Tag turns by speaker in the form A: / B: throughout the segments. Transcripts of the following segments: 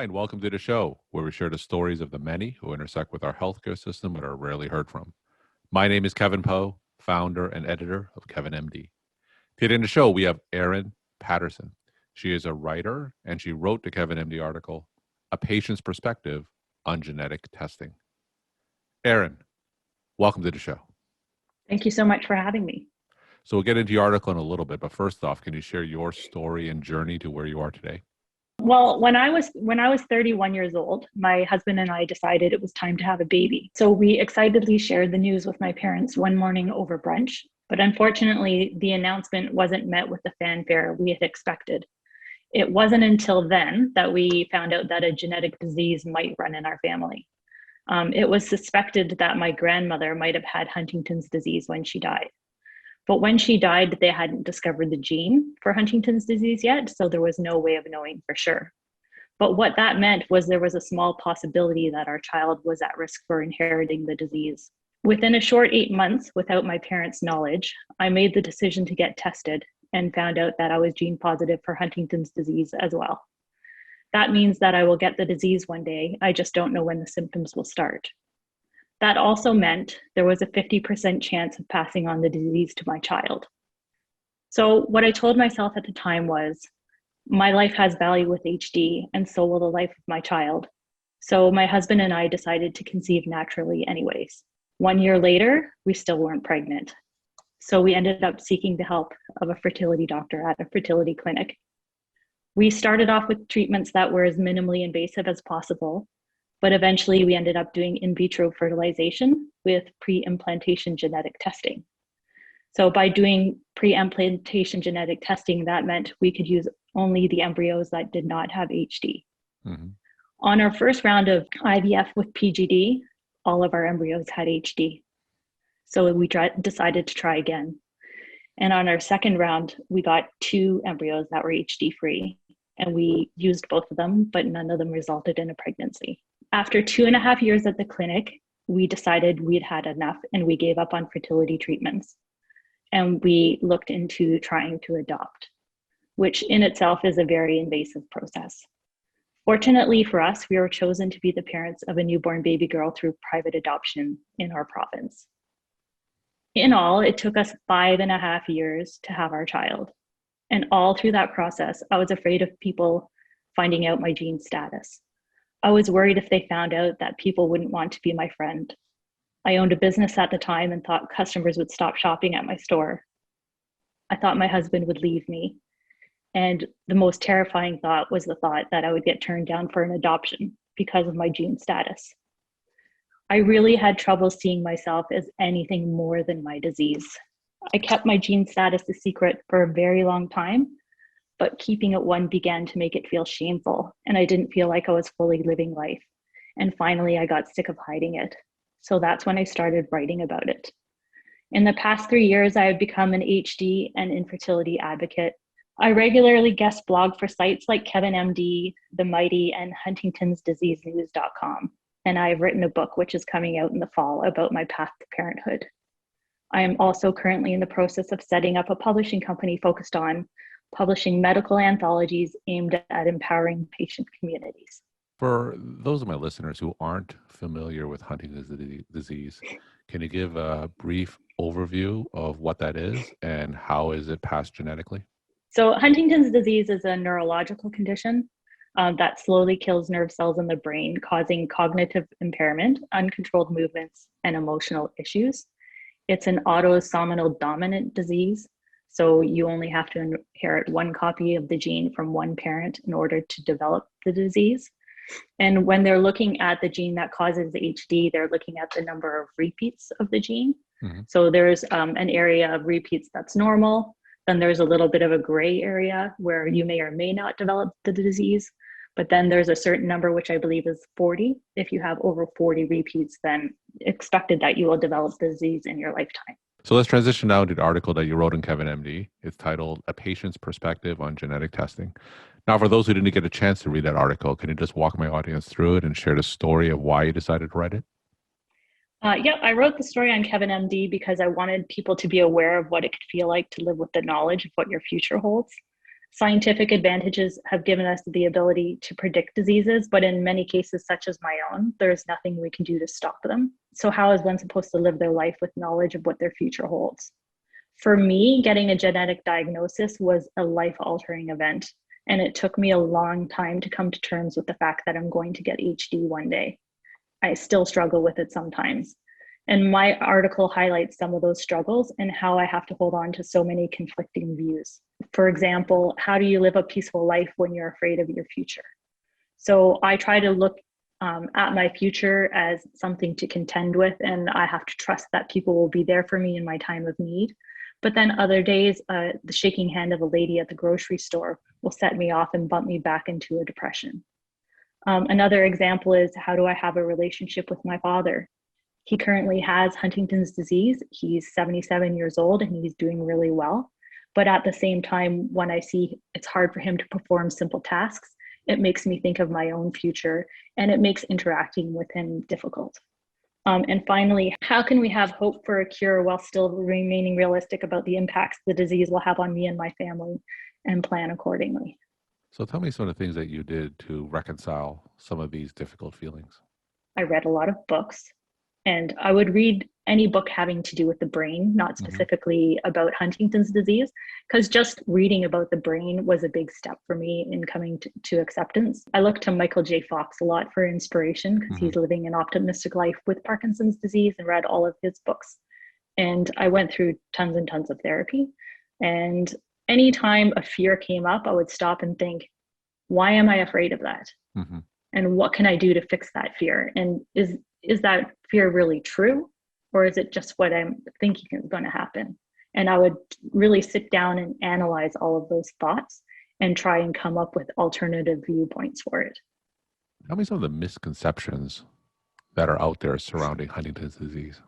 A: and welcome to the show, where we share the stories of the many who intersect with our healthcare system but are rarely heard from. My name is Kevin Poe, founder and editor of Kevin MD. Today in the show, we have Erin Paterson. She is a writer, and she wrote the Kevin MD article, A Patient's Perspective on Genetic Testing. Erin, welcome to the show.
B: Thank you so much for having me.
A: So we'll get into your article in a little bit, but first off, can you share your story and journey to where you are today?
B: Well, when I was 31 years old, my husband and I decided it was time to have a baby. So we excitedly shared the news with my parents one morning over brunch. But unfortunately, the announcement wasn't met with the fanfare we had expected. It wasn't until then that we found out that a genetic disease might run in our family. It was suspected that my grandmother might have had Huntington's disease when she died. But when she died, they hadn't discovered the gene for Huntington's disease yet, so there was no way of knowing for sure. But what that meant was there was a small possibility that our child was at risk for inheriting the disease. Within a short 8 months, without my parents' knowledge, I made the decision to get tested and found out that I was gene positive for Huntington's disease as well. That means that I will get the disease one day, I just don't know when the symptoms will start. That also meant there was a 50% chance of passing on the disease to my child. So what I told myself at the time was, my life has value with HD, and so will the life of my child. So my husband and I decided to conceive naturally anyways. 1 year later, we still weren't pregnant. So we ended up seeking the help of a fertility doctor at a fertility clinic. We started off with treatments that were as minimally invasive as possible, but eventually we ended up doing in vitro fertilization with pre-implantation genetic testing. So by doing pre-implantation genetic testing, that meant we could use only the embryos that did not have HD. Mm-hmm. On our first round of IVF with PGD, all of our embryos had HD. So we decided to try again. And on our second round, we got 2 embryos that were HD free. And we used both of them, but none of them resulted in a pregnancy. After 2.5 years at the clinic, we decided we'd had enough and we gave up on fertility treatments. And we looked into trying to adopt, which in itself is a very invasive process. Fortunately for us, we were chosen to be the parents of a newborn baby girl through private adoption in our province. In all, it took us 5.5 years to have our child. And all through that process, I was afraid of people finding out my gene status. I was worried if they found out that people wouldn't want to be my friend. I owned a business at the time and thought customers would stop shopping at my store. I thought my husband would leave me. And the most terrifying thought was the thought that I would get turned down for an adoption because of my gene status. I really had trouble seeing myself as anything more than my disease. I kept my gene status a secret for a very long time, but keeping it one began to make it feel shameful, and I didn't feel like I was fully living life. And finally, I got sick of hiding it. So that's when I started writing about it. In the past 3 years, I have become an HD and infertility advocate. I regularly guest blog for sites like Kevin MD, The Mighty, and HuntingtonsDiseaseNews.com. And I have written a book which is coming out in the fall about my path to parenthood. I am also currently in the process of setting up a publishing company focused on publishing medical anthologies aimed at empowering patient communities.
A: For those of my listeners who aren't familiar with Huntington's disease, can you give a brief overview of what that is and how is it passed genetically?
B: So Huntington's disease is a neurological condition that slowly kills nerve cells in the brain, causing cognitive impairment, uncontrolled movements, and emotional issues. It's an autosomal dominant disease. So you only have to inherit one copy of the gene from one parent in order to develop the disease. And when they're looking at the gene that causes HD, they're looking at the number of repeats of the gene. Mm-hmm. So there's an area of repeats that's normal. Then there's a little bit of a gray area where you may or may not develop the disease. But then there's a certain number, which I believe is 40. If you have over 40 repeats, then expected that you will develop the disease in your lifetime.
A: So let's transition now to the article that you wrote in Kevin MD. It's titled A Patient's Perspective on Genetic Testing. Now, for those who didn't get a chance to read that article, can you just walk my audience through it and share the story of why you decided to write it?
B: Yeah, I wrote the story on Kevin MD because I wanted people to be aware of what it could feel like to live with the knowledge of what your future holds. Scientific advantages have given us the ability to predict diseases, but in many cases, such as my own, there's nothing we can do to stop them. So how is one supposed to live their life with knowledge of what their future holds? For me, getting a genetic diagnosis was a life-altering event, and it took me a long time to come to terms with the fact that I'm going to get HD one day. I still struggle with it sometimes. And my article highlights some of those struggles and how I have to hold on to so many conflicting views. For example, how do you live a peaceful life when you're afraid of your future? So I try to look at my future as something to contend with, and I have to trust that people will be there for me in my time of need. But then other days, the shaking hand of a lady at the grocery store will set me off and bump me back into a depression. Another example is, how do I have a relationship with my father? He currently has Huntington's disease. He's 77 years old and he's doing really well. But at the same time, when I see it's hard for him to perform simple tasks, it makes me think of my own future, and it makes interacting with him difficult. And finally, how can we have hope for a cure while still remaining realistic about the impacts the disease will have on me and my family, and plan accordingly?
A: So tell me some of the things that you did to reconcile some of these difficult feelings.
B: I read a lot of books, and I would read any book having to do with the brain, not specifically about Huntington's disease, because just reading about the brain was a big step for me in coming to acceptance. I look to Michael J. Fox a lot for inspiration, because he's living an optimistic life with Parkinson's disease, and read all of his books. And I went through tons and tons of therapy. And anytime a fear came up, I would stop and think, why am I afraid of that? And what can I do to fix that fear? And is that fear really true? Or is it just what I'm thinking is going to happen? And I would really sit down and analyze all of those thoughts and try and come up with alternative viewpoints for it.
A: Tell me some of the misconceptions that are out there surrounding Huntington's disease.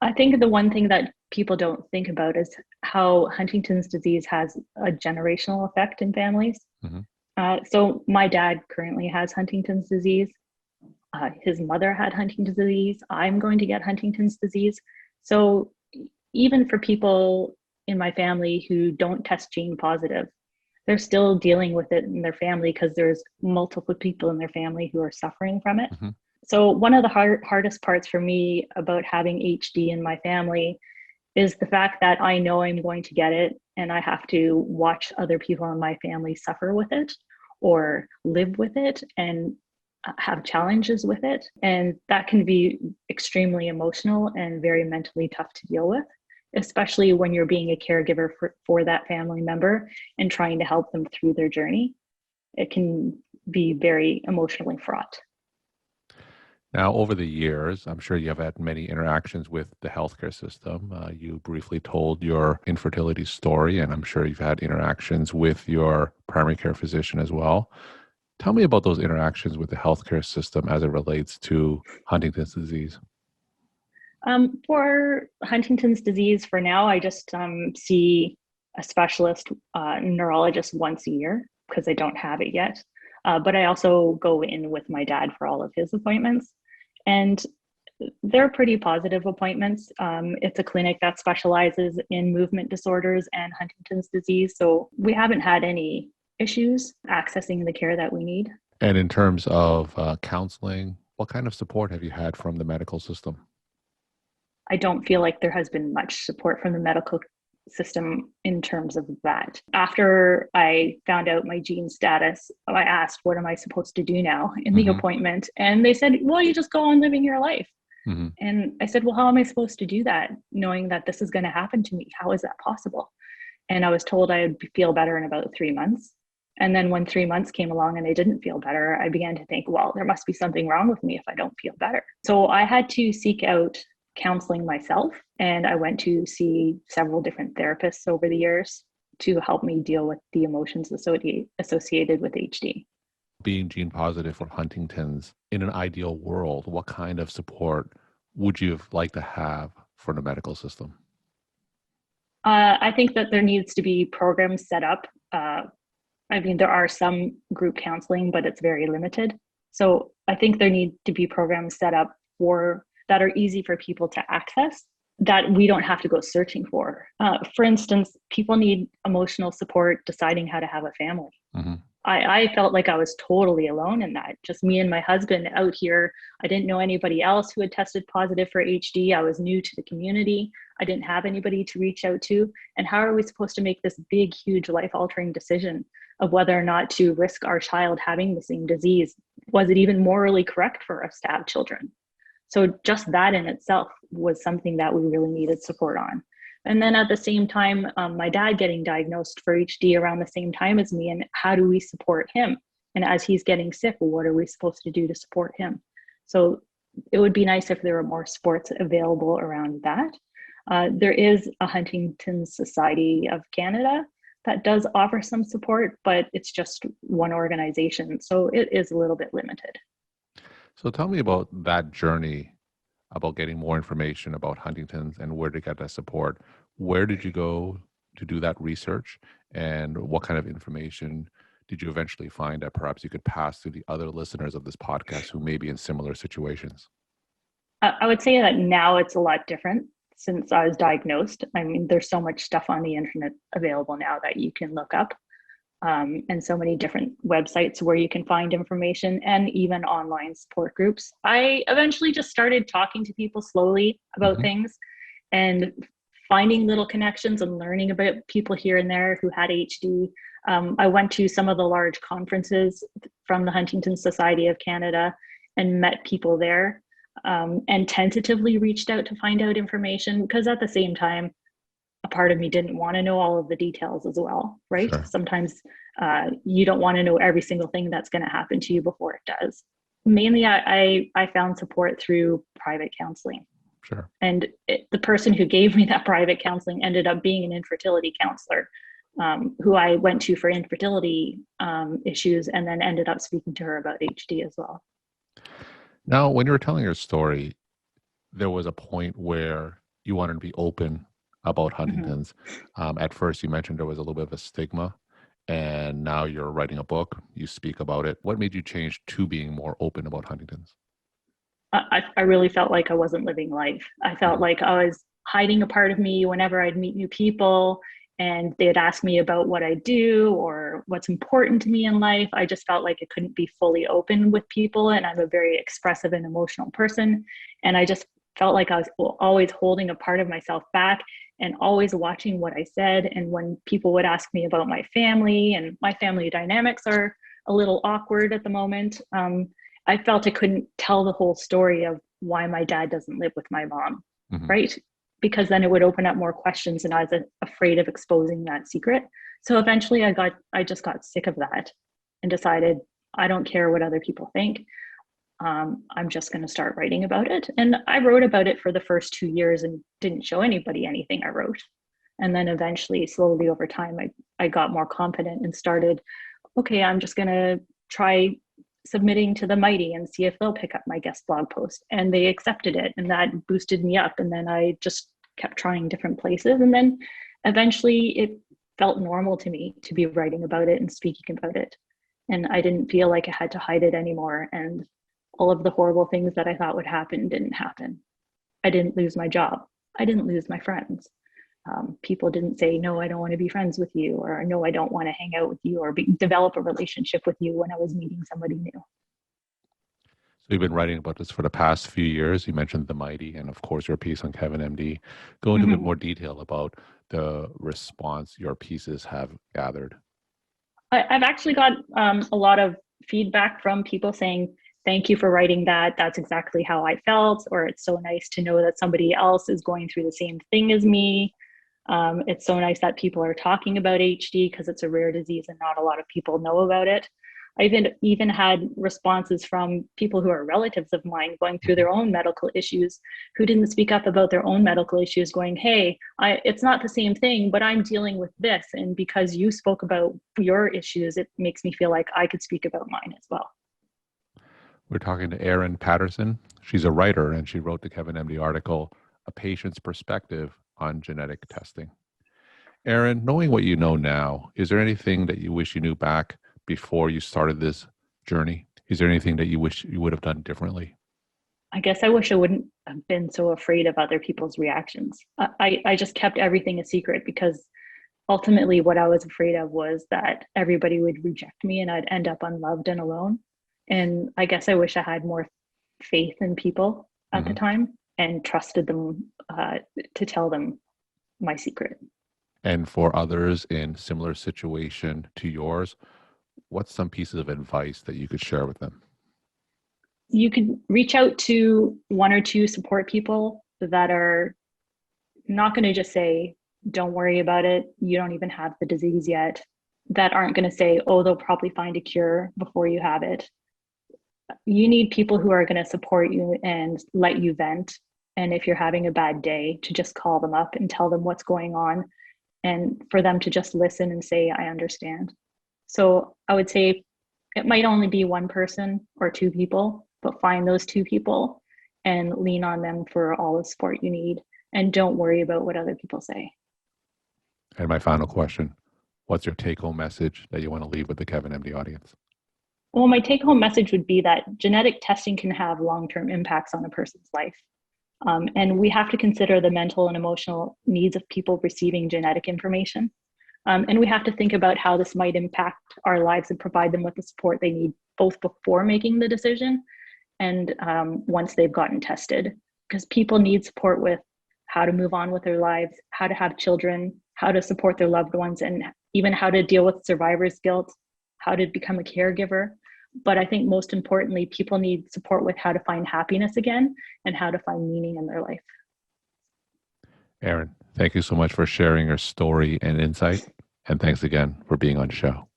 B: I think the one thing that people don't think about is how Huntington's disease has a generational effect in families. So my dad currently has Huntington's disease. His mother had Huntington's disease. I'm going to get Huntington's disease. So even for people in my family who don't test gene positive, they're still dealing with it in their family because there's multiple people in their family who are suffering from it. So one of the hardest parts for me about having HD in my family is the fact that I know I'm going to get it, and I have to watch other people in my family suffer with it or live with it and have challenges with it. And that can be extremely emotional and very mentally tough to deal with, especially when you're being a caregiver for that family member and trying to help them through their journey. It can be very emotionally fraught.
A: Now, over the years, I'm sure you have had many interactions with the healthcare system. You briefly told your infertility story, and I'm sure you've had interactions with your primary care physician as well. Tell me about those interactions with the healthcare system as it relates to Huntington's disease.
B: For Huntington's disease, for now, I just see a specialist neurologist once a year because I don't have it yet. But I also go in with my dad for all of his appointments. And they're pretty positive appointments. It's a clinic that specializes in movement disorders and Huntington's disease. So we haven't had any issues accessing the care that we need.
A: And in terms of counseling, what kind of support have you had from the medical system?
B: I don't feel like there has been much support from the medical system in terms of that. After I found out my gene status, I asked, what am I supposed to do now in the appointment? And they said, well, you just go on living your life. And I said, well, how am I supposed to do that, knowing that this is going to happen to me? How is that possible? And I was told I would feel better in about 3 months. And then when 3 months came along and I didn't feel better, I began to think, well, there must be something wrong with me if I don't feel better. So I had to seek out counseling myself, and I went to see several different therapists over the years to help me deal with the emotions associated with HD.
A: Being gene positive for Huntington's, in an ideal world, what kind of support would you like to have for the medical system?
B: I think that there needs to be programs set up. There are some group counseling, but it's very limited. So I think there need to be programs set up that are easy for people to access that we don't have to go searching for. For instance, people need emotional support deciding how to have a family.
A: Mm-hmm.
B: I felt like I was totally alone in that. Just me and my husband out here. I didn't know anybody else who had tested positive for HD. I was new to the community. I didn't have anybody to reach out to. And how are we supposed to make this big, huge life altering decision of whether or not to risk our child having the same disease? Was it even morally correct for us to have children? So just that in itself was something that we really needed support on. And then at the same time, my dad getting diagnosed for HD around the same time as me, and how do we support him? And as he's getting sick, what are we supposed to do to support him? So it would be nice if there were more supports available around that. There is a Huntington's Society of Canada that does offer some support, but it's just one organization. So it is a little bit limited.
A: So tell me about that journey, about getting more information about Huntington's and where to get that support. Where did you go to do that research, and what kind of information did you eventually find that perhaps you could pass to the other listeners of this podcast who may be in similar situations?
B: I would say that now it's a lot different since I was diagnosed. I mean, there's so much stuff on the internet available now that you can look up. And so many different websites where you can find information, and even online support groups. I eventually just started talking to people slowly about things and finding little connections and learning about people here and there who had HD. I went to some of the large conferences from the Huntington Society of Canada and met people there, and tentatively reached out to find out information, because at the same time, a part of me didn't want to know all of the details as well, right?
A: Sure.
B: Sometimes you don't want to know every single thing that's going to happen to you before it does. Mainly, I found support through private counseling.
A: Sure.
B: And the person who gave me that private counseling ended up being an infertility counselor, who I went to for infertility issues, and then ended up speaking to her about HD as well.
A: Now, when you were telling your story, there was a point where you wanted to be open about Huntington's. At first, you mentioned there was a little bit of a stigma, and now you're writing a book, you speak about it. What made you change to being more open about Huntington's?
B: I really felt like I wasn't living life. I felt like I was hiding a part of me whenever I'd meet new people and they'd ask me about what I do or what's important to me in life. I just felt like I couldn't be fully open with people, and I'm a very expressive and emotional person. And I just felt like I was always holding a part of myself back and always watching what I said. And when people would ask me about my family, and my family dynamics are a little awkward at the moment, I felt I couldn't tell the whole story of why my dad doesn't live with my mom, right? Because then it would open up more questions, and I was afraid of exposing that secret. So eventually I just got sick of that and decided, I don't care what other people think. I'm just going to start writing about it. And I wrote about it for the first 2 years and didn't show anybody anything I wrote. And then eventually, slowly over time, I got more confident and started, okay, I'm just going to try submitting to the Mighty and see if they'll pick up my guest blog post. And they accepted it, and that boosted me up. And then I just kept trying different places. And then eventually it felt normal to me to be writing about it and speaking about it. And I didn't feel like I had to hide it anymore. And all of the horrible things that I thought would happen didn't happen. I didn't lose my job. I didn't lose my friends. People didn't say, no, I don't want to be friends with you, or no, I don't want to hang out with you, or develop a relationship with you when I was meeting somebody new.
A: So you've been writing about this for the past few years. You mentioned the Mighty, and of course your piece on Kevin MD. Go into a bit more detail about the response your pieces have gathered.
B: I've actually got a lot of feedback from people saying, thank you for writing that. That's exactly how I felt. Or it's so nice to know that somebody else is going through the same thing as me. It's so nice that people are talking about HD, because it's a rare disease and not a lot of people know about it. I've even had responses from people who are relatives of mine going through their own medical issues, who didn't speak up about their own medical issues, going, hey, it's not the same thing, but I'm dealing with this. And because you spoke about your issues, it makes me feel like I could speak about mine as well.
A: We're talking to Erin Paterson. She's a writer, and she wrote the Kevin MD article, A Patient's Perspective on Genetic Testing. Erin, knowing what you know now, is there anything that you wish you knew back before you started this journey? Is there anything that you wish you would have done differently?
B: I guess I wish I wouldn't have been so afraid of other people's reactions. I just kept everything a secret because ultimately what I was afraid of was that everybody would reject me and I'd end up unloved and alone. And I guess I wish I had more faith in people at the
A: Hmm.
B: time and trusted them to tell them my secret.
A: And for others in similar situation to yours, what's some pieces of advice that you could share with them?
B: You could reach out to one or two support people that are not going to just say, don't worry about it, you don't even have the disease yet, that aren't going to say, oh, they'll probably find a cure before you have it. You need people who are going to support you and let you vent. And if you're having a bad day, to just call them up and tell them what's going on, and for them to just listen and say, I understand. So I would say it might only be one person or two people, but find those two people and lean on them for all the support you need. And don't worry about what other people say.
A: And my final question, what's your take home message that you want to leave with the Kevin MD audience?
B: Well, my take home message would be that genetic testing can have long term impacts on a person's life. And we have to consider the mental and emotional needs of people receiving genetic information. And we have to think about how this might impact our lives and provide them with the support they need, both before making the decision and once they've gotten tested. Because people need support with how to move on with their lives, how to have children, how to support their loved ones, and even how to deal with survivor's guilt, how to become a caregiver. But I think most importantly, people need support with how to find happiness again and how to find meaning in their life.
A: Erin, thank you so much for sharing your story and insight. And thanks again for being on the show.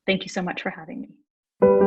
B: Thank you so much for having me.